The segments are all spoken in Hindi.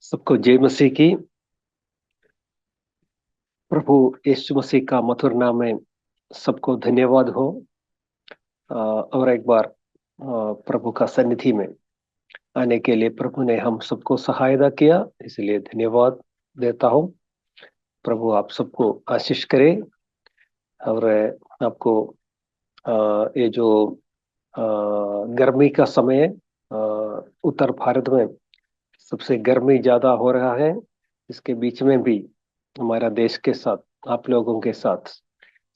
सबको जय मसीह की। प्रभु यीशु मसीह का मधुर नाम में सबको धन्यवाद हो। और एक बार प्रभु का सन्निधि में आने के लिए प्रभु ने हम सबको सहायता किया, इसलिए धन्यवाद देता हूँ। प्रभु आप सबको आशीष करे। और आपको ये जो गर्मी का समय है, उत्तर भारत में सबसे गर्मी ज्यादा हो रहा है। इसके बीच में भी हमारा देश के साथ, आप लोगों के साथ,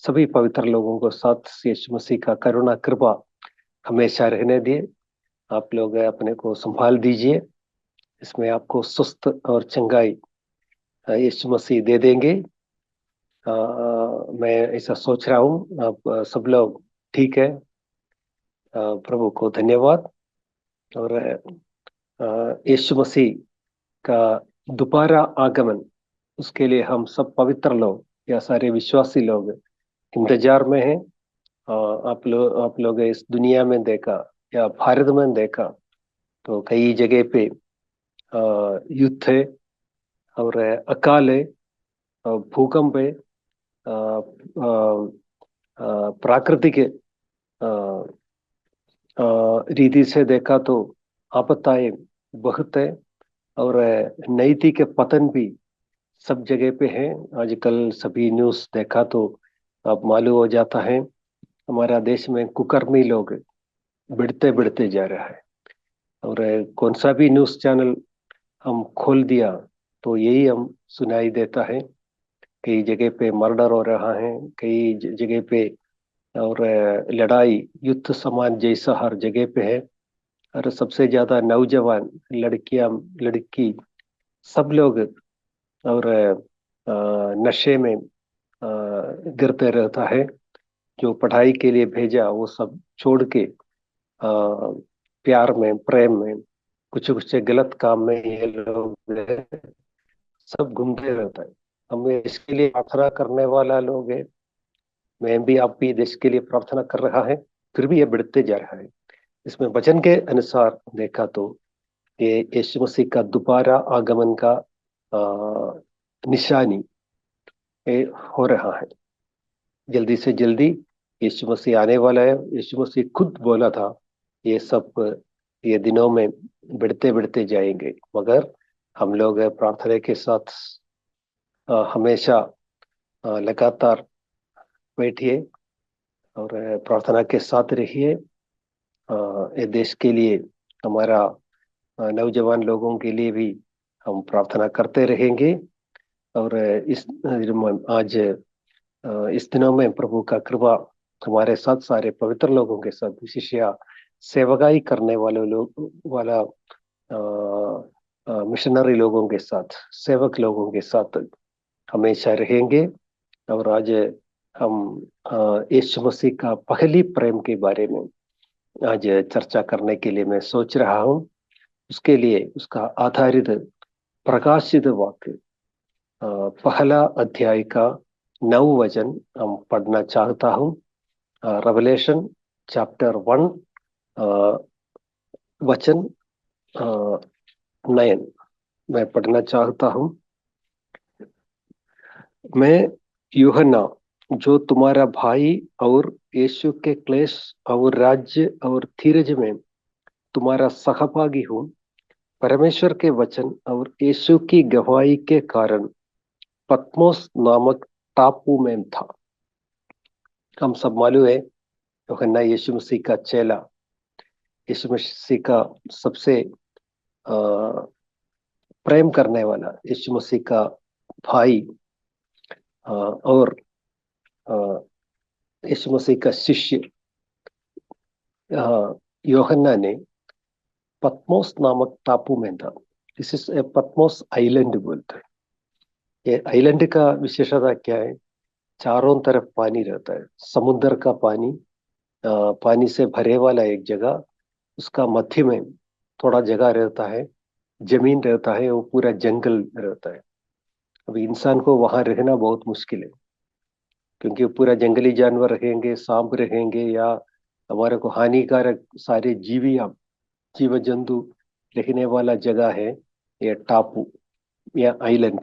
सभी पवित्र लोगों को साथ यीशु मसीह का करुणा कृपा हमेशा रहने दिए। आप लोग अपने को संभाल दीजिए। इसमें आपको स्वस्थ और चंगाई यीशु मसीह दे देंगे। मैं ऐसा सोच रहा हूँ आप सब लोग ठीक है। प्रभु को धन्यवाद। और यीशु मसीह का दोबारा आगमन, उसके लिए हम सब पवित्र लोग या सारे विश्वासी लोग इंतजार में हैं। आप लोग इस दुनिया में देखा या भारत में देखा तो कई जगह पे युद्ध है, और अकाल है, भूकंप है, प्राकृतिक रीति से देखा तो आपत्ताएं बहुत है। और नैतिक पतन भी सब जगह पे है। आजकल सभी न्यूज़ देखा तो अब मालूम हो जाता है हमारा देश में कुकर्मी लोग बढ़ते बढ़ते जा रहा है। और कौन सा भी न्यूज़ चैनल हम खोल दिया तो यही हम सुनाई देता है। कई जगह पे मर्डर हो रहा है, कई जगह पे, और लड़ाई युद्ध समान जैसा हर जगह पे है। और सबसे ज्यादा नौजवान लड़कियां, लड़की, सब लोग और नशे में गिरते रहता है। जो पढ़ाई के लिए भेजा वो सब छोड़ के प्यार में, प्रेम में, कुछ कुछ गलत काम में ये लोग सब घूमते रहता है। हमें इसके लिए प्रार्थना करने वाला लोग है। मैं भी, आप भी देश के लिए प्रार्थना कर रहा है, फिर भी ये बढ़ते जा रहा है। इसमें वचन के अनुसार देखा तो ये यीशु मसीह का दोबारा आगमन का निशानी ये हो रहा है। जल्दी से जल्दी यीशु मसीह आने वाला है। यीशु मसीह खुद बोला था ये सब ये दिनों में बढ़ते बढ़ते जाएंगे, मगर हम लोग प्रार्थना के साथ हमेशा लगातार बैठिए और प्रार्थना के साथ रहिए। ये देश के लिए, हमारा नौजवान लोगों के लिए भी हम प्रार्थना करते रहेंगे। और आज इस दिनों में प्रभु का कृपा हमारे साथ, सारे पवित्र लोगों के साथ, विशेष सेवकाई करने वाले लोग वाला मिशनरी लोगों के साथ, सेवक लोगों के साथ हमेशा रहेंगे। और आज हम यीशु मसीह का पहली प्रेम के बारे में आज चर्चा करने के लिए मैं सोच रहा हूँ। उसके लिए उसका आधारित प्रकाशित वाक्य पहला अध्याय का 9 वचन हम पढ़ना चाहता हूँ। रेवलेशन चैप्टर 1 वचन 9 मैं पढ़ना चाहता हूँ। मैं यूहन्ना, जो तुम्हारा भाई और यीशु के क्लेश और राज्य और धीरज में तुम्हारा सहभागी हूँ, परमेश्वर के वचन और यीशु की गवाही के कारण पत्मोस नामक टापू में था। हम सब मालूम है यूहन्ना यीशु मसीह का चेला, यीशु मसीह का सबसे प्रेम करने वाला, यीशु मसीह का भाई, और यीशु मसीह का शिष्य यूहन्ना ने पत्मोस नामक टापू में था। इसे पत्मोस आइलैंड बोलते हैं। ये आइलैंड का विशेषता क्या है? चारों तरफ पानी रहता है, समुद्र का पानी, पानी से भरे वाला एक जगह, उसका मध्य में थोड़ा जगह रहता है, जमीन रहता है, वो पूरा जंगल रहता है। अब इंसान को वहां रहना बहुत मुश्किल है, क्योंकि वो पूरा जंगली जानवर रहेंगे, सांप रहेंगे, या हमारे को हानिकारक सारे जीव जंतु रहने वाला जगह है। ये टापू या आइलैंड,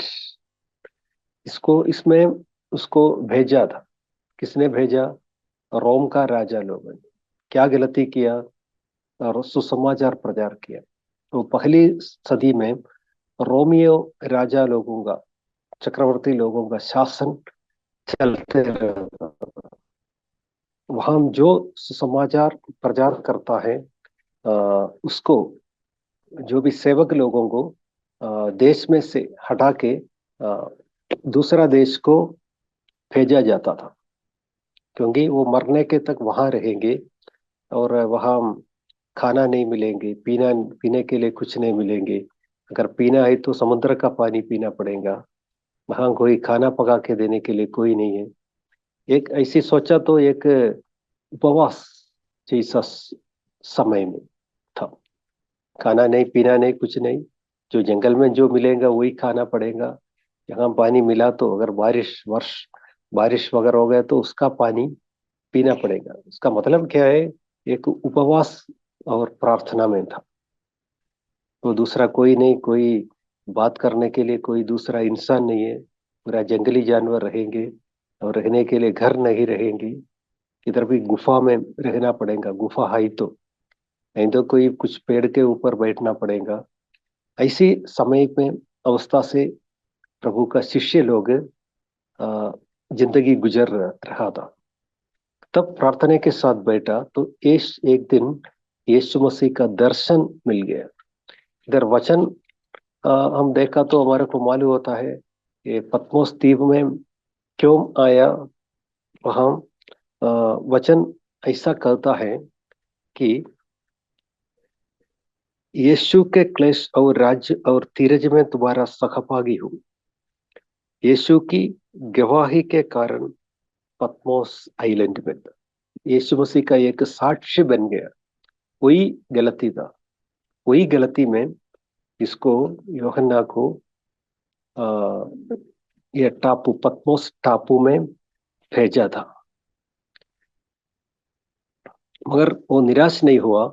इसको इसमें उसको भेजा था। किसने भेजा? रोम का राजा लोगों ने। क्या गलती किया और सुसमाचार प्रचार किया? तो पहली सदी में रोमियो राजा लोगों का, चक्रवर्ती लोगों का शासन चलते रहता। वहां जो सुसमाचार प्रचार करता है, उसको, जो भी सेवक लोगों को देश में से हटा के दूसरा देश को भेजा जाता था, क्योंकि वो मरने के तक वहां रहेंगे और वहां खाना नहीं मिलेंगे, पीना पीने के लिए कुछ नहीं मिलेंगे। अगर पीना है तो समुद्र का पानी पीना पड़ेगा, वहां कोई खाना पका के देने के लिए कोई नहीं है। एक ऐसी सोचा तो एक उपवास जैसा समय में था। खाना नहीं, पीना नहीं, कुछ नहीं, जो जंगल में जो मिलेगा वही खाना पड़ेगा। यहाँ पानी मिला तो अगर बारिश वगैरह हो गया तो उसका पानी पीना पड़ेगा। उसका मतलब क्या है? एक उपवास और प्रार्थना में था। तो दूसरा कोई नहीं, कोई बात करने के लिए कोई दूसरा इंसान नहीं है। पूरा जंगली जानवर रहेंगे और रहने के लिए घर नहीं रहेंगे। इधर भी गुफा में रहना पड़ेगा, गुफा है तो, नहीं तो कोई कुछ पेड़ के ऊपर बैठना पड़ेगा। ऐसी समय में अवस्था से प्रभु का शिष्य लोग जिंदगी गुजर रहा था। तब प्रार्थना के साथ बैठा तो एक दिन यीशु मसीह का दर्शन मिल गया। इधर वचन हम देखा तो हमारे को मालूम होता है, ये पतमोस द्वीप में क्यों आया। वहां वचन ऐसा कहता है कि यीशु के क्लेश और राज्य और धीरज में तुम्हारा सहभागी हूँ। यीशु की गवाही के कारण पतमोस आइलैंड में यीशु मसीह का एक साक्ष्य बन गया। वही गलती था, वही गलती में इसको, यूहन्ना को आ, यह टापू, पतमोस टापू में भेजा था। मगर वो निराश नहीं हुआ,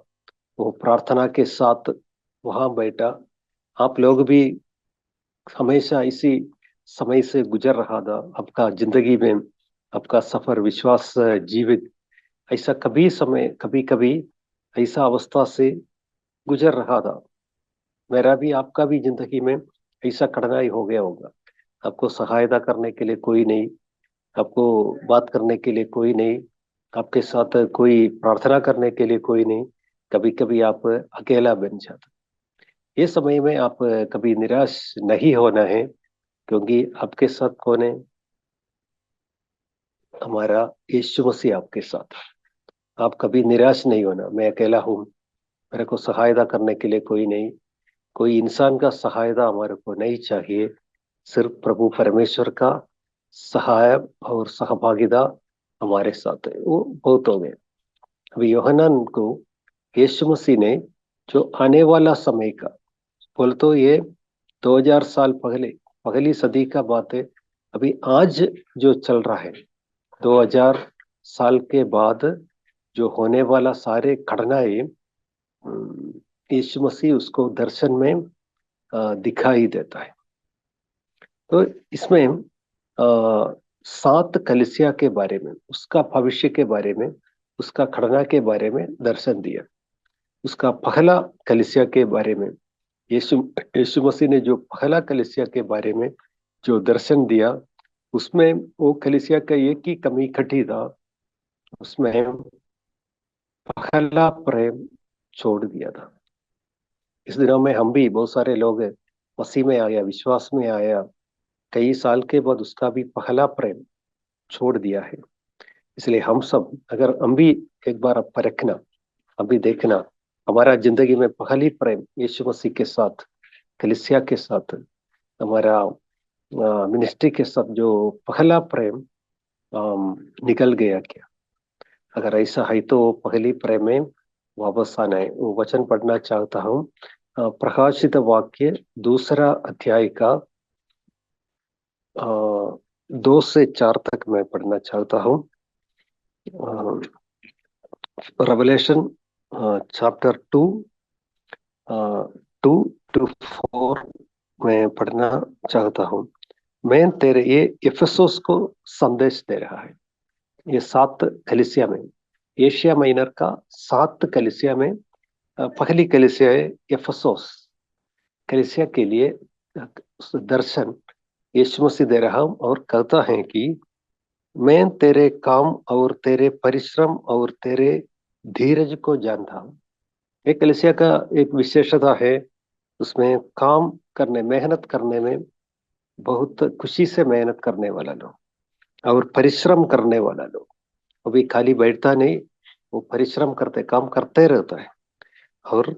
वो प्रार्थना के साथ वहां बैठा। आप लोग भी हमेशा इसी समय से गुजर रहा था आपका जिंदगी में। आपका सफर विश्वास जीवित ऐसा कभी समय, कभी कभी ऐसा अवस्था से गुजर रहा था। मेरा भी, आपका भी जिंदगी में ऐसा कठिनाई हो गया होगा। आपको सहायता करने के लिए कोई नहीं, आपको बात करने के लिए कोई नहीं, आपके साथ कोई प्रार्थना करने के लिए कोई नहीं। कभी कभी आप अकेला बन जाते। ये समय में आप कभी निराश नहीं होना है, क्योंकि आपके साथ कौन है? हमारा यीशु मसीह आपके साथ। आप कभी निराश नहीं होना। मैं अकेला हूँ, मेरे को सहायता करने के लिए कोई नहीं। कोई इंसान का सहायता हमारे को नहीं चाहिए। सिर्फ प्रभु परमेश्वर का सहाय और सहभागिता हमारे साथ है, वो बहुत हो गया। अभी यूहन्ना को यीशु मसीह ने जो आने वाला समय का, बोल तो ये 2000 साल पहले, पहली सदी का बात है। अभी आज जो चल रहा है, 2000 साल के बाद जो होने वाला सारे घटनाएं, यीशु मसीह उसको दर्शन में दिखाई देता है। तो इसमें 7 कलीसिया के बारे में, उसका भविष्य के बारे में, उसका खड़ना के बारे में दर्शन दिया। उसका पहला कलीसिया के बारे में, यीशु यीशु मसीह ने जो पहला कलीसिया के बारे में जो दर्शन दिया, उसमें वो कलीसिया का एक ही कमी खटी था। उसमें पहला प्रेम छोड़ दिया था। इस दिनों में हम भी, बहुत सारे लोग मसीह में आया, विश्वास में आया, कई साल के बाद उसका भी पहला प्रेम छोड़ दिया है। इसलिए हम सब, अगर हम भी एक बार अब परखना, अभी देखना, हमारा जिंदगी में पहली प्रेम यीशु मसीह के साथ, कलीसिया के साथ, हमारा मिनिस्ट्री के साथ जो पहला प्रेम निकल गया क्या? अगर ऐसा है तो पहली प्रेम में वापस आना है। वो वचन पढ़ना चाहता हूँ। प्रकाशित वाक्य दूसरा अध्याय का 2 से 4 तक मैं पढ़ना चाहता हूँ। रेवलेशन चैप्टर 2, 2 टू 4 मैं पढ़ना चाहता हूँ। मैं तेरे ये इफिसुस को संदेश दे रहा है। ये 7 कलीसिया में, एशिया माइनर का 7 कलीसिया में पहली कलीसिया है इफिसुस कलीसिया के लिए दर्शन यीशु मसीह दे रहा हूँ और कहता है कि मैं तेरे काम और तेरे परिश्रम और तेरे धीरज को जानता हूँ। एक कलीसिया का एक विशेषता है, उसमें काम करने, मेहनत करने में बहुत खुशी से मेहनत करने वाला लोग और परिश्रम करने वाला लोग। अभी खाली बैठता नहीं, वो परिश्रम करते, काम करते रहता है। और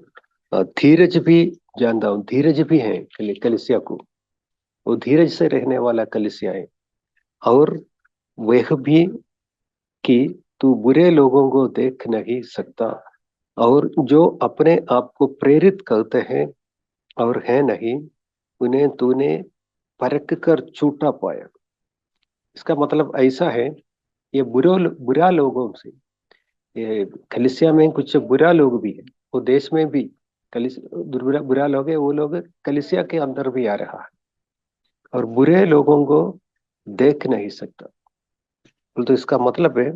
धीरज भी जानता हूँ, धीरज भी है कलीसिया को, वो धीरज से रहने वाला कलीसिया है। और वह भी कि तू बुरे लोगों को देख नहीं सकता, और जो अपने आप को प्रेरित करते हैं और है नहीं, उन्हें तूने परख कर छूटा पाया। इसका मतलब ऐसा है, ये बुरा लोगों से, ये कलीसिया में कुछ बुरा लोग भी है, वो देश में भी बुरा बुरा लोग है, वो लोग कलीसिया के अंदर भी आ रहा है और बुरे लोगों को देख नहीं सकता। तो इसका मतलब है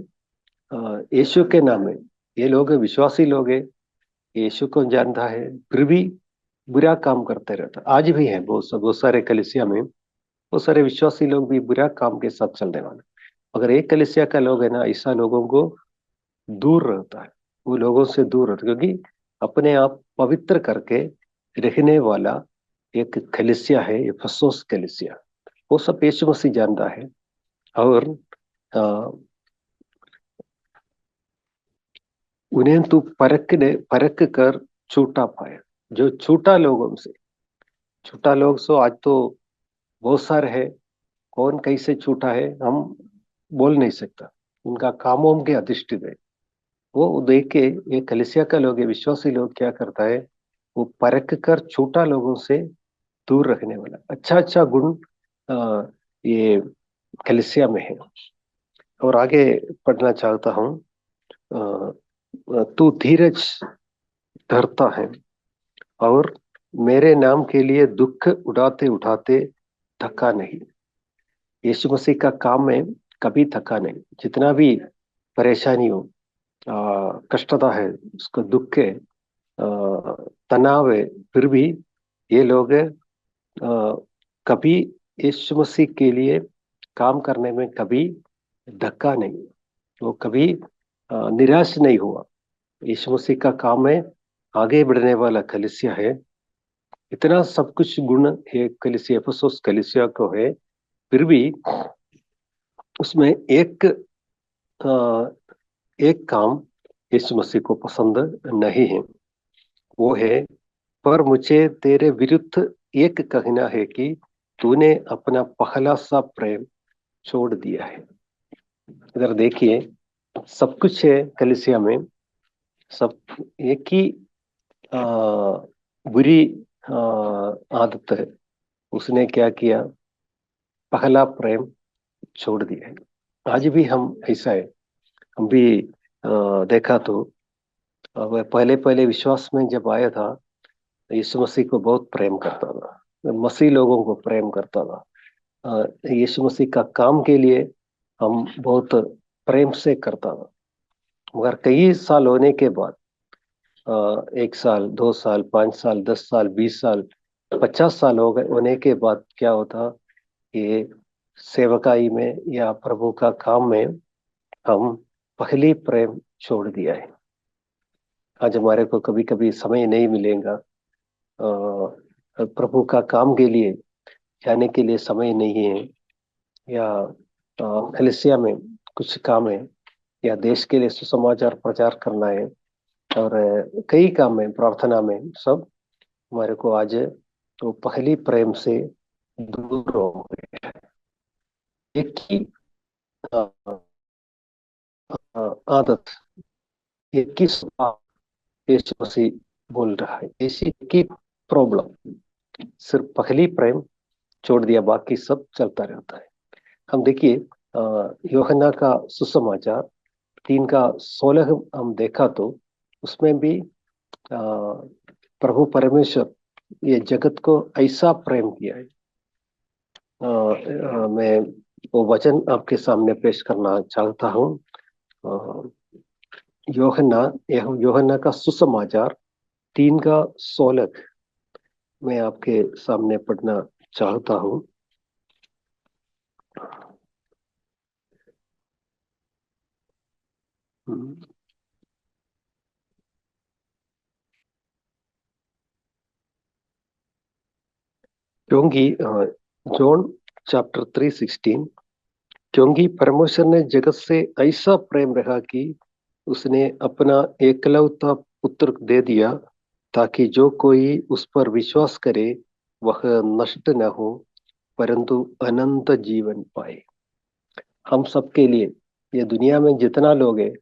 यीशु के नाम में ये लोग विश्वासी लोग है, यीशु को जानता है, फिर भी बुरा काम करते रहता। आज भी है बहुत सारे कलीसिया में बहुत सारे विश्वासी लोग भी बुरा काम के साथ चलने वाले। अगर एक कलीसिया का लोग है ना, ऐसा लोगों को दूर रहता है, वो लोगों से दूर रहता है, क्योंकि अपने आप पवित्र करके रहने वाला एक कलीसिया है, ये फसोस कलीसिया। वो सब यीशु मसीह जानता है। और अ, उन्हें तू परख कर छूटा पाया। जो छूटा लोगों से, छूटा लोग सो आज तो बहुत सारे है, कौन कैसे छूटा है हम बोल नहीं सकता, उनका कामों के अधिष्ठित है। वो देख के ये कलीसिया का लोग, ये विश्वासी लोग क्या करता है, वो परख कर छूटा लोगों से दूर रखने वाला अच्छा अच्छा गुण ये कलीसिया में है। और आगे पढ़ना चाहता हूँ। तू धीरज धरता है और मेरे नाम के लिए दुख उठाते उठाते थका नहीं। यीशु मसीह का काम में कभी थका नहीं, जितना भी परेशानी हो, कष्टता है, उसको दुख है, तनाव है, फिर भी ये लोग कभी यीशु मसीह के लिए काम करने में कभी धक्का नहीं, वो कभी निराश नहीं हुआ। यीशु मसीह का काम में आगे बढ़ने वाला कलीसिया है। इतना सब कुछ गुण है कलीसिया, अफसोस कलीसिया को है, फिर भी उसमें अ, एक काम यीशु मसीह को पसंद नहीं है। वो है, पर मुझे तेरे विरुद्ध एक कहना है कि तूने अपना पहला सा प्रेम छोड़ दिया है। इधर देखिए, सब कुछ है कलीसिया में, सब एक ही आ, बुरी आदत है। उसने क्या किया, पहला प्रेम छोड़ दिया है। आज भी हम ऐसा है, हम भी देखा तो वह पहले पहले विश्वास में जब आया था, यीशु मसीह को बहुत प्रेम करता था, मसीह लोगों को प्रेम करता था। यीशु मसीह का काम के लिए हम बहुत प्रेम से करता था। मगर कई साल होने के बाद, 1 साल, 2 साल, 5 साल, 10 साल, 20 साल, 50 साल हो गए होने के बाद क्या होता, ये सेवकाई में या प्रभु का काम में हम पहली प्रेम छोड़ दिया है। आज हमारे को कभी कभी समय नहीं मिलेगा, प्रभु का काम के लिए जाने के लिए समय नहीं है, या कलीसिया में कुछ काम है, या देश के लिए सुसमाचार प्रचार करना है, और कई काम है, प्रार्थना में सब हमारे को आज तो पहली प्रेम से दूर हो गए। एक ही अ, आदत, एक ही स्वभाव यीशु मसीह बोल रहा है, ऐसी की प्रॉब्लम, सिर्फ पहली प्रेम छोड़ दिया, बाकी सब चलता रहता है। हम देखिए यूहन्ना का सुसमाचार 3:16 हम देखा तो उसमें भी प्रभु परमेश्वर ये जगत को ऐसा प्रेम किया है। मैं वो वचन आपके सामने पेश करना चाहता हूँ। अ, यूहन्ना का सुसमाचार 3 का 16 मैं आपके सामने पढ़ना चाहता हूँ। क्योंकि जॉन चैप्टर 3:16, क्योंकि परमेश्वर ने जगत से ऐसा प्रेम रखा कि उसने अपना एकलौता पुत्र दे दिया, ताकि जो कोई उस पर विश्वास करे वह नष्ट न हो, परंतु अनंत जीवन पाए। हम सबके लिए, ये दुनिया में जितना लोग हैं,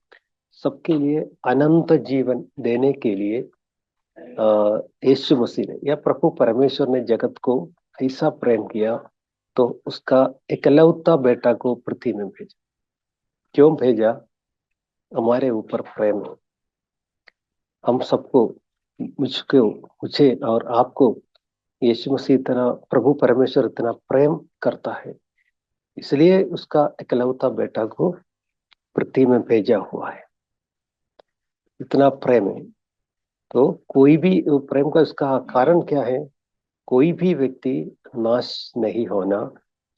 सबके लिए अनंत जीवन देने के लिए यीशु मसीह ने या प्रभु परमेश्वर ने जगत को ऐसा प्रेम किया, तो उसका एकलौता बेटा को पृथ्वी में भेजा। क्यों भेजा? हमारे ऊपर प्रेम है। हम सबको, मुझको, मुझे और आपको यीशु मसीह इतना, प्रभु परमेश्वर इतना प्रेम करता है, इसलिए उसका एकलौता बेटा को पृथ्वी में भेजा हुआ है। इतना प्रेम है। तो कोई भी प्रेम का इसका कारण क्या है? कोई भी व्यक्ति नाश नहीं होना,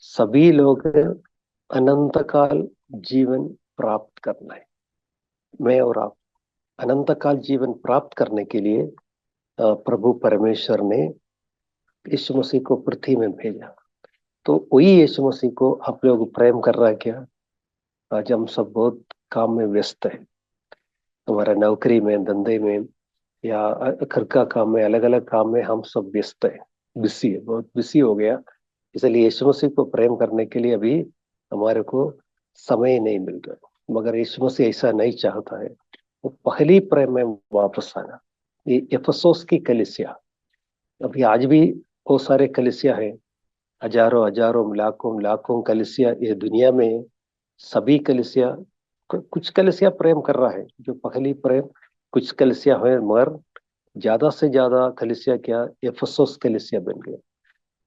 सभी लोग अनंत काल जीवन प्राप्त करना है। मैं और आप अनंत काल जीवन प्राप्त करने के लिए प्रभु परमेश्वर ने यीशु मसीह को पृथ्वी में भेजा। तो वही यीशु मसीह को आप लोग प्रेम कर रहा है क्या? आज हम सब बहुत काम में व्यस्त है। हमारा नौकरी में, धंधे में, या घर का काम में, अलग अलग काम में हम सब व्यस्त है, बिजी है, बहुत बिजी हो गया। इसलिए यीशु मसीह को प्रेम करने के लिए अभी हमारे को समय नहीं मिल रहा। मगर यीशु मसीह ऐसा नहीं चाहता है। वो पहली प्रेम में वापस आना। ये एफेसोस की कलीसिया, अभी आज भी बहुत सारे कलीसिया है, हजारों हजारों लाखों लाखों कलीसिया ये दुनिया में। सभी कलीसिया, कुछ कलीसिया प्रेम कर रहा है जो पहली प्रेम, कुछ कलीसिया है, मगर ज्यादा से ज्यादा कलीसिया क्या, एफेसोस कलीसिया बन गए।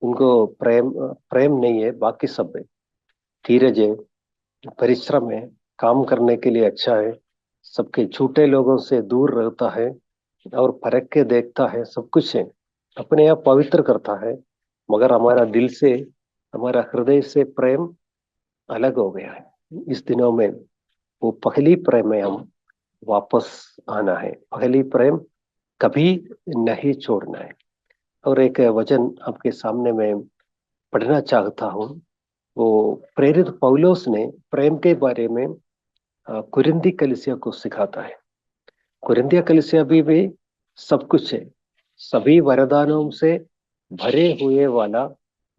उनको प्रेम प्रेम नहीं है, बाकी सब है। धीरज है, परिश्रम है, काम करने के लिए अच्छा है, सबके झूठे लोगों से दूर रहता है और परख के देखता है, सब कुछ है, अपने आप पवित्र करता है। मगर हमारा दिल से, हमारा हृदय से प्रेम अलग हो गया है। इस दिनों में वो पहली प्रेम में हम वापस आना है। पहली प्रेम कभी नहीं छोड़ना है। और एक वचन आपके सामने मैं पढ़ना चाहता हूँ। वो प्रेरित पौलुस ने प्रेम के बारे में कुरिन्दी कलीसिया को सिखाता है। कुरिन्दिया कलीसिया भी सब कुछ है, सभी वरदानों से भरे हुए वाला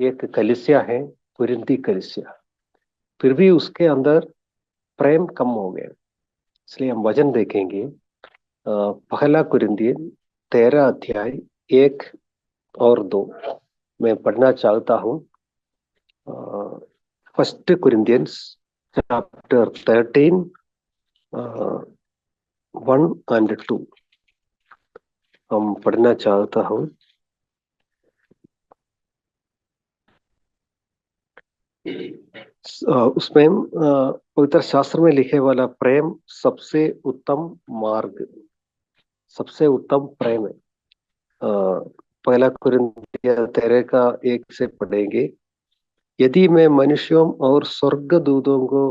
एक कलीसिया है, कुरिन्दी कलीसिया। फिर भी उसके अंदर प्रेम कम हो गया। इसलिए हम वचन देखेंगे। पहला कुरिन्थियन 13 अध्याय 1 और 2 मैं पढ़ना चाहता हूँ। फर्स्ट कुरिन्थियंस चैप्टर 13 1 और 2 हम पढ़ना चाहता हूँ। उसमें पवित्र शास्त्र में लिखे वाला प्रेम सबसे उत्तम मार्ग, सबसे उत्तम प्रेम है। पहला कुरिन्थियन 13 का 1 से पढ़ेंगे। यदि मैं मनुष्यों और स्वर्गदूतों को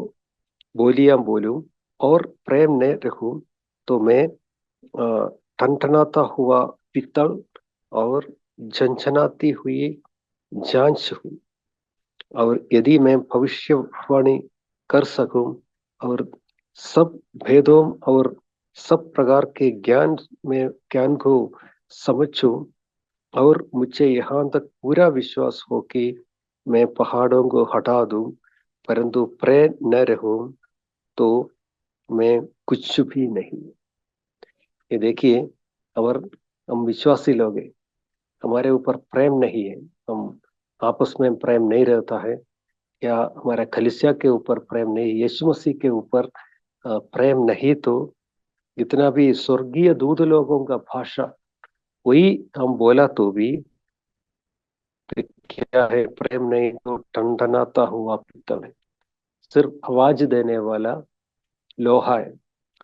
बोलियां बोलूं और प्रेम न रखूं, तो मैं टनटनाता हुआ पीतल और झनझनाती हुई झांझ हूँ। और यदि मैं भविष्यवाणी कर सकूं और सब भेदों और सब प्रकार के ज्ञान को समझूं, और मुझे यहाँ तक पूरा विश्वास हो कि मैं पहाड़ों को हटा दूं, परंतु प्रेम न रहूं, तो मैं कुछ भी नहीं। ये देखिए, अगर हम विश्वासी लोग हैं, हमारे ऊपर प्रेम नहीं है, हम आपस में प्रेम नहीं रहता है, या हमारा कलीसिया के ऊपर प्रेम नहीं, यीशु मसीह के ऊपर प्रेम नहीं, तो इतना भी स्वर्गीय दूत लोगों का भाषा वही हम बोला तो भी तो क्या है, प्रेम नहीं तो टनटनाता हुआ पीतल है, सिर्फ आवाज देने वाला लोहा है,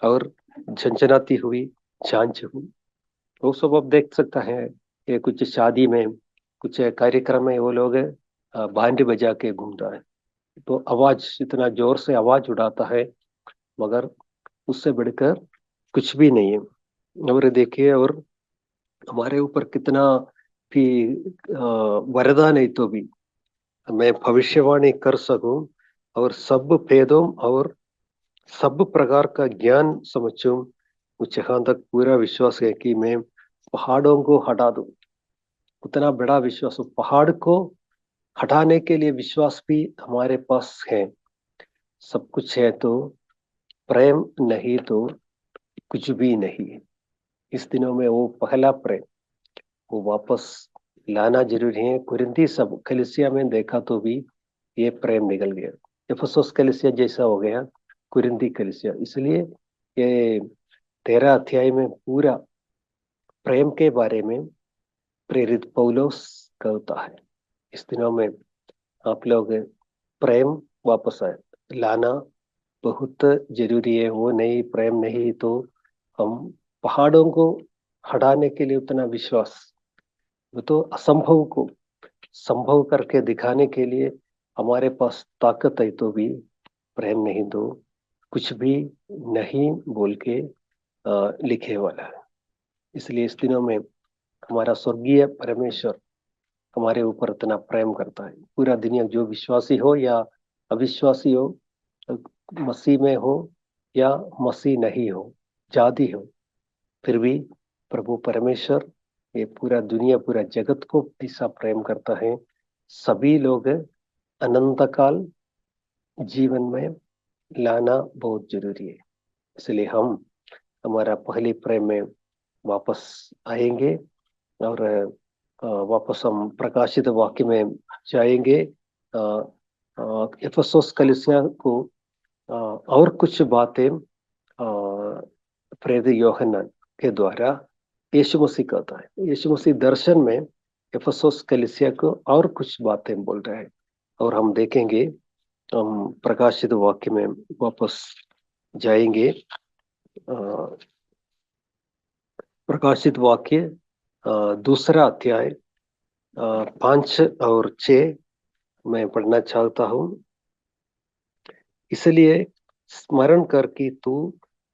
और झंझनाती हुई झांझ हुई। वो सब अब देख सकता है, ये कुछ शादी में, कुछ कार्यक्रम में वो लोग बैंड बजा के घूमता है, तो आवाज इतना जोर से आवाज उड़ाता है, मगर उससे बढ़कर कुछ भी नहीं है। और देखिए, और हमारे ऊपर कितना भी वरदान है, तो भी मैं भविष्यवाणी कर सकूं, और सब भेदों और सब प्रकार का ज्ञान समझूं, मुझे यहाँ तक पूरा विश्वास है कि मैं पहाड़ों को हटा दूं। उतना बड़ा विश्वास हो, पहाड़ को हटाने के लिए विश्वास भी हमारे पास है। सब कुछ है तो प्रेम नहीं तो कुछ भी नहीं है। इस दिनों में वो पहला प्रेम वो वापस लाना जरूरी है। कुरिन्थी सब कलीसिया में देखा तो भी ये प्रेम निकल गया, इफिसुस कलीसिया जैसा हो गया कुरिन्थी कलीसिया। इसलिए ये 13 अध्याय में पूरा प्रेम के बारे में प्रेरित पौलुस कहता है। इस दिनों में आप लोग प्रेम वापस आए लाना बहुत जरूरी है। वो नहीं, प्रेम नहीं तो हम पहाड़ों को हटाने के लिए उतना विश्वास, वो तो असंभव को संभव करके दिखाने के लिए हमारे पास ताकत है, तो भी प्रेम नहीं तो कुछ भी नहीं बोल के लिखे वाला है। इसलिए इस दिनों में हमारा स्वर्गीय परमेश्वर हमारे ऊपर इतना प्रेम करता है। पूरा दुनिया जो विश्वासी हो या अविश्वासी हो, मसीह में हो या मसीह नहीं हो, जाति हो, फिर भी प्रभु परमेश्वर ये पूरा दुनिया पूरा जगत को ऐसा प्रेम करता है। सभी लोग अनंत काल जीवन में लाना बहुत जरूरी है। इसलिए हम हमारा पहले प्रेम में वापस आएंगे, और वापस हम प्रकाशित वाक्य में जाएंगे। इफिसुस कलीसिया को और कुछ बातें प्रेरित यूहन्ना के द्वारा यीशु मसीह कहता है। यीशु मसीह दर्शन में इफिसुस कलीसिया को और कुछ बातें बोल रहे हैं, और हम देखेंगे। हम प्रकाशित वाक्य में वापस जाएंगे। प्रकाशित वाक्य दूसरा अध्याय 5 और 6 मैं पढ़ना चाहता हूँ। इसलिए स्मरण कर कि तू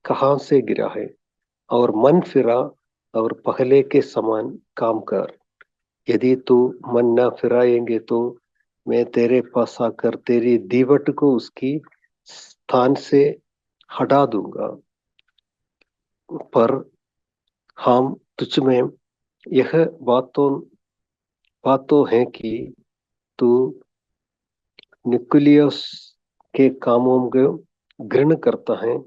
कहाँ से गिरा है, और मन फिरा, और पहले के समान काम कर। यदि तू मन न फिराएंगे तो मैं तेरे पास आकर तेरी दीवट को उसकी स्थान से हटा दूंगा। पर हम तुझ में यह बात तो है कि तू निकुलियस के कामों को घृण करता है,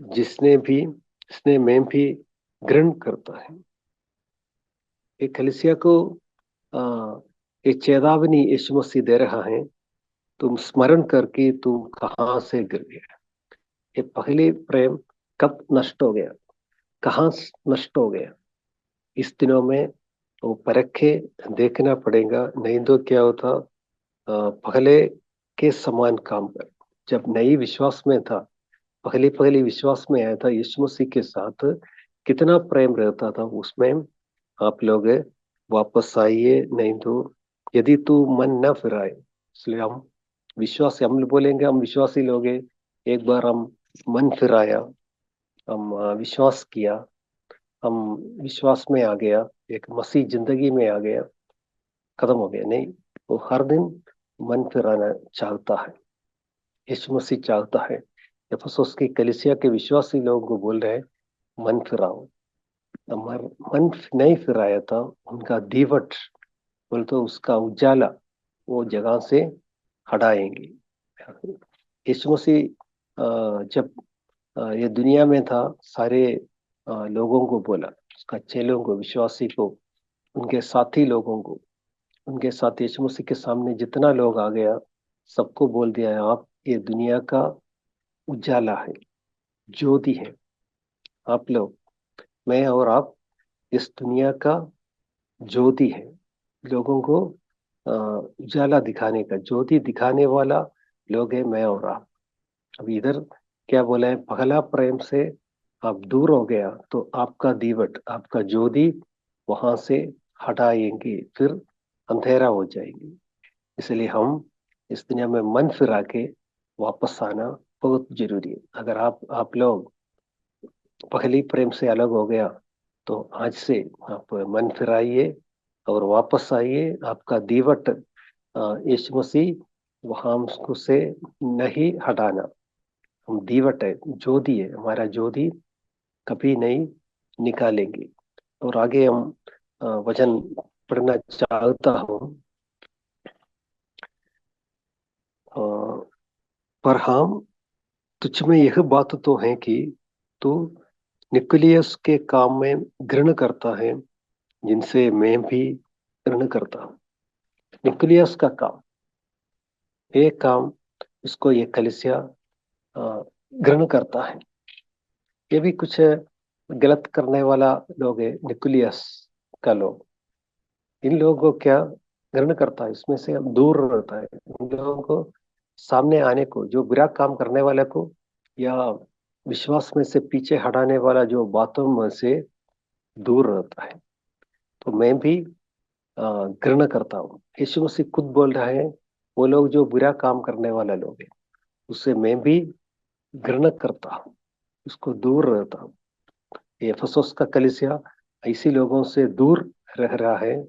जिसने मैं भी घृण करता है। ये कलीसिया को आ, ये चेतावनी यीशु मसीह दे रहा है, तुम स्मरण करके तुम कहाँ से गिर गए। ये पहले प्रेम कब नष्ट हो गया, कहाँ नष्ट हो गया। इस दिनों में वो परख के देखना पड़ेगा, नहीं तो क्या होता। पहले के समान काम कर। जब नई विश्वास में था, पहले पहले विश्वास में आया था, यीशु मसीह के साथ कितना प्रेम रहता था उसमें। आप लोग वापस आइए, नहीं तो यदि तू मन न फिराए। इसलिए हम बोलेंगे, हम विश्वासी लोग हैं। एक बार हम मन फिराया, हम विश्वास किया, हम विश्वास में आ गया, एक मसीह जिंदगी में आ गया, खत्म हो गया नहीं। वो हर दिन मन फिराना चाहता है, यीशु मसीह चाहता है। इफिसुस की कलीसिया के विश्वासी लोगों को बोल रहे हैं, मन फिराओ। हमारा मन नहीं फिराया था, उनका दीवट बोल तो उसका उजाला वो जगह से हटाएंगे। यीशु मसीह जब ये दुनिया में था, सारे लोगों को बोला, उसका चेलों को, विश्वासी को, उनके साथी लोगों को, उनके साथ यीशु मसीह के सामने जितना लोग आ गया, सबको बोल दिया है, आप ये दुनिया का उजाला है, ज्योति है। आप लोग, मैं और आप इस दुनिया का ज्योति है, लोगों को उजाला दिखाने का, ज्योति दिखाने वाला लोग है मैं और आप। अब इधर क्या बोला है, पहला प्रेम से आप दूर हो गया तो आपका दीवट, आपका ज्योति वहां से हटाएंगे, फिर अंधेरा हो जाएंगे। इसलिए हम इस दुनिया में मन फिरा के वापस आना बहुत जरूरी है। अगर आप लोग पहली प्रेम से अलग हो गया तो आज से आप मन फिराइए और वापस आइए। आपका दीवट यीशु मसीह वहां उसको से नहीं हटाना। हम दीवट है, ज्योति है, हमारा ज्योति कभी नहीं निकालेंगे। और आगे हम वचन पढ़ना चाहता हूँ। अ, पर हम तुझ में यह बात तो है कि तू निकुलियस के काम में घृण करता है, जिनसे मैं भी घृण करता हूँ। निकुलियस का काम, ये काम इसको ये कलीसिया अ, घृण करता है। ये भी कुछ गलत करने वाला लोग है, निकुलियस का लोग। इन लोगों को क्या घृण करता है, इसमें से हम दूर रहता है। इन लोगों को सामने आने को, जो बुरा काम करने वाले को या विश्वास में से पीछे हटाने वाला जो बातों में से दूर रहता है। तो मैं भी घृणा करता हूँ। यीशु मसीह खुद बोल रहा है, वो लोग जो बुरा काम करने वाला लोग हैं उससे मैं भी घृणा करता हूँ, उसको दूर रहता हूँ। ये एफेसुस का कलीसिया ऐसे लोगों से दूर रह रहा है।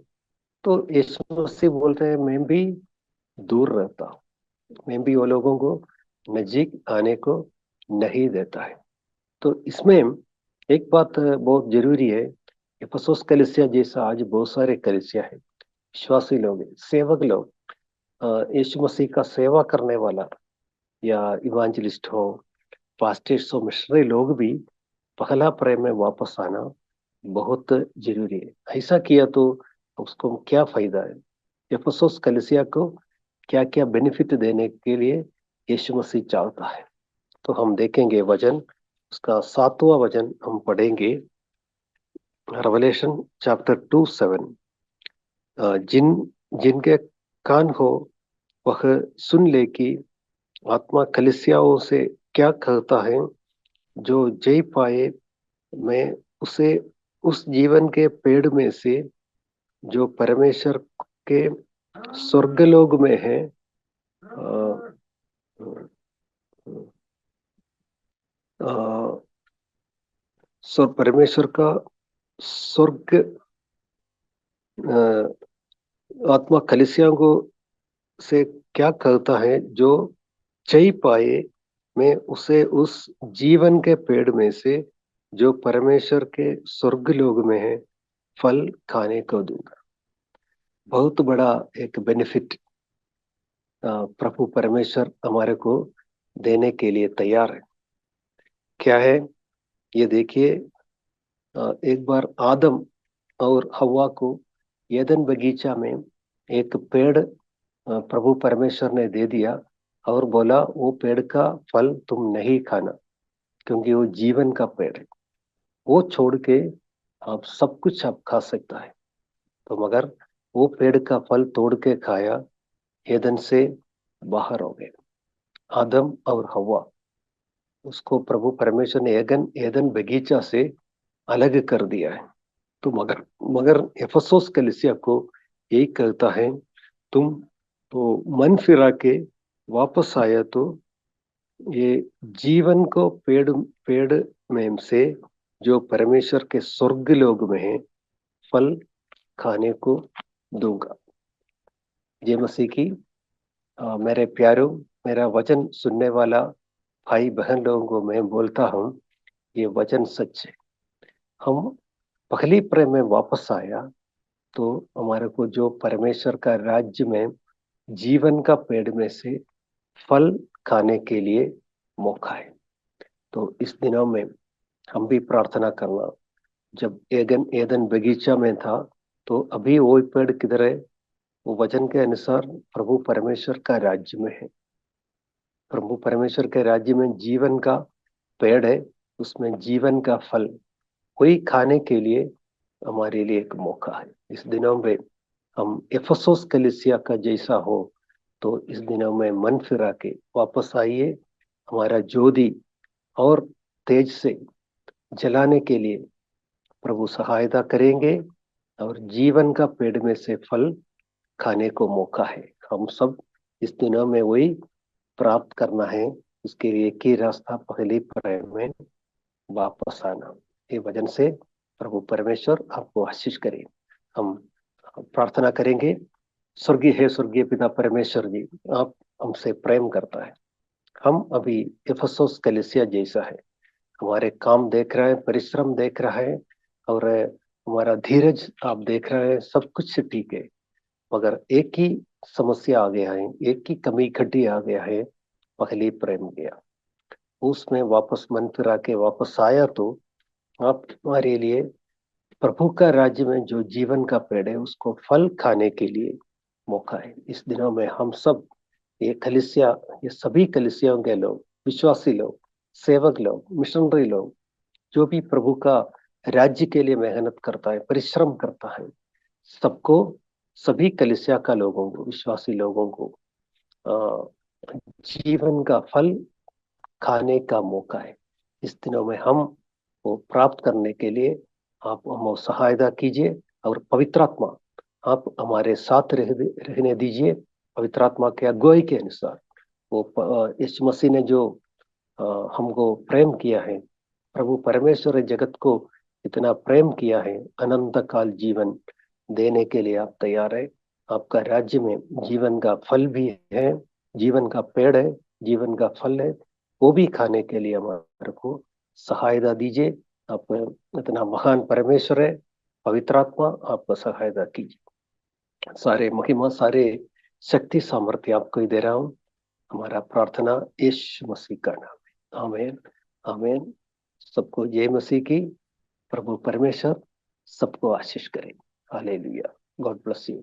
तो यीशु मसीह बोल रहे हैं मैं भी दूर रहता हूँ, मैं भी वो लोगों को नजीक आने को नहीं देता है। तो इसमें एक बात बहुत जरूरी है। एफेसुस कलीसिया जैसा आज बहुत सारे कलीसिया है, विश्वासी लोग हैं, सेवक लोग, यीशु मसीह का सेवा करने वाला या इवांजलिस्ट हो, पास्टर्स हो, मिशनरी लोग भी पहला प्रेम में वापस आना बहुत जरूरी है। ऐसा किया तो उसको क्या फायदा है, एफेसुस कलीसिया को क्या क्या बेनिफिट देने के लिए यीशु मसीह चाहता है। तो हम देखेंगे वचन, उसका 7वां वचन हम पढ़ेंगे। Revelation chapter 2:7। जिन जिनके कान हो वह सुन ले कि आत्मा कलीसियाओं से क्या कहता है। जो जय पाए मैं उसे उस जीवन के पेड़ में से जो परमेश्वर के स्वर्गलोक में है, अ, परमेश्वर का स्वर्ग, आत्मा कलीसियाओं को से क्या कहता है। जो जय पाए मैं उसे उस जीवन के पेड़ में से जो परमेश्वर के स्वर्गलोक में है फल खाने को दूंगा। बहुत बड़ा एक बेनिफिट प्रभु परमेश्वर हमारे को देने के लिए तैयार है। क्या है ये देखिए। एक बार आदम और हव्वा को एदन बगीचा में एक पेड़ प्रभु परमेश्वर ने दे दिया और बोला वो पेड़ का फल तुम नहीं खाना, क्योंकि वो जीवन का पेड़ है। वो छोड़ के आप सब कुछ आप खा सकता है। तो मगर वो पेड़ का फल तोड़ के खाया, एदन से बाहर हो गए आदम और हव्वा। उसको प्रभु परमेश्वर ने एदन एदन बगीचा से अलग कर दिया है। तो मगर मगर एफेसुस कलीसिया को यही कहता है, तुम तो मन फिरा के वापस आया तो ये जीवन को पेड़ पेड़ में से जो परमेश्वर के स्वर्ग लोक में है फल खाने को दूंगा। ये मसीह की मेरे प्यारों, मेरा वचन सुनने वाला भाई बहन लोगों को मैं बोलता हूँ, ये वचन सच है। हम पहली प्रेम में वापस आया तो हमारे को जो परमेश्वर का राज्य में जीवन का पेड़ में से फल खाने के लिए मौका है। तो इस दिनों में हम भी प्रार्थना करना, जब एदन एदन बगीचा में था तो अभी वो पेड़ किधर है, वो वचन के अनुसार प्रभु परमेश्वर का राज्य में है। प्रभु परमेश्वर के राज्य में जीवन का पेड़ है, उसमें जीवन का फल कोई खाने के लिए हमारे लिए एक मौका है। इस दिनों में हम एफेसुस कलीसिया का जैसा हो, तो इस दिनों में मन फिरा के वापस आइए। हमारा ज्योति और तेज से जलाने के लिए प्रभु सहायता करेंगे, और जीवन का पेड़ में से फल खाने को मौका है। हम सब इस दिनों में वही प्राप्त करना है। उसके लिए एक ही रास्ता, पहली प्रेम में वापस आना। ये वजन से प्रभु परमेश्वर आपको आशीष करे। हम प्रार्थना करेंगे। स्वर्गीय है, स्वर्गीय पिता परमेश्वर जी, आप हमसे प्रेम करता है। हम अभी इफिसुस कलीसिया जैसा है, हमारे काम देख रहा है, परिश्रम देख रहा है, और हमारा धीरज आप देख रहे हैं। सब कुछ ठीक है, मगर एक ही समस्या आ गया है, एक ही कमी घटी आ गया है, पहली प्रेम गया। उसमें वापस मन फिरा के वापस आया तो आप हमारे लिए प्रभु का राज्य में जो जीवन का पेड़ है उसको फल खाने के लिए मौका है। इस दिनों में हम सब, ये कलीसिया, ये सभी कलीसियाओं के लोग, विश्वासी लोग, सेवक लोग, मिशनरी लोग, जो भी प्रभु का राज्य के लिए मेहनत करता है, परिश्रम करता है, सबको, सभी कलीसिया का लोगों को, विश्वासी लोगों को जीवन का फल खाने का मौका है। इस दिनों में हम वो प्राप्त करने के लिए आप हमें सहायता कीजिए, और पवित्र आत्मा आप हमारे साथ रहने दीजिए। पवित्र आत्मा के अगुवाई के अनुसार वो यीशु मसीह ने जो अ, हमको प्रेम किया है, प्रभु परमेश्वर ने जगत को इतना प्रेम किया है, अनंत काल जीवन देने के लिए आप तैयार है। आपका राज्य में जीवन का फल भी है, जीवन का पेड़ है, जीवन का फल है, वो भी खाने के लिए हमारे को सहायता दीजिए। आप इतना महान परमेश्वर है, पवित्र आत्मा आपको सहायता कीजिए। सारे महिमा, सारे शक्ति सामर्थ्य आपको ही दे रहा हूँ। हमारा प्रार्थना यीशु मसीह का नाम है, आमीन, आमीन। सबको जय मसीह की। प्रभु परमेश्वर सबको आशीष करे। हालेलुया। God bless you.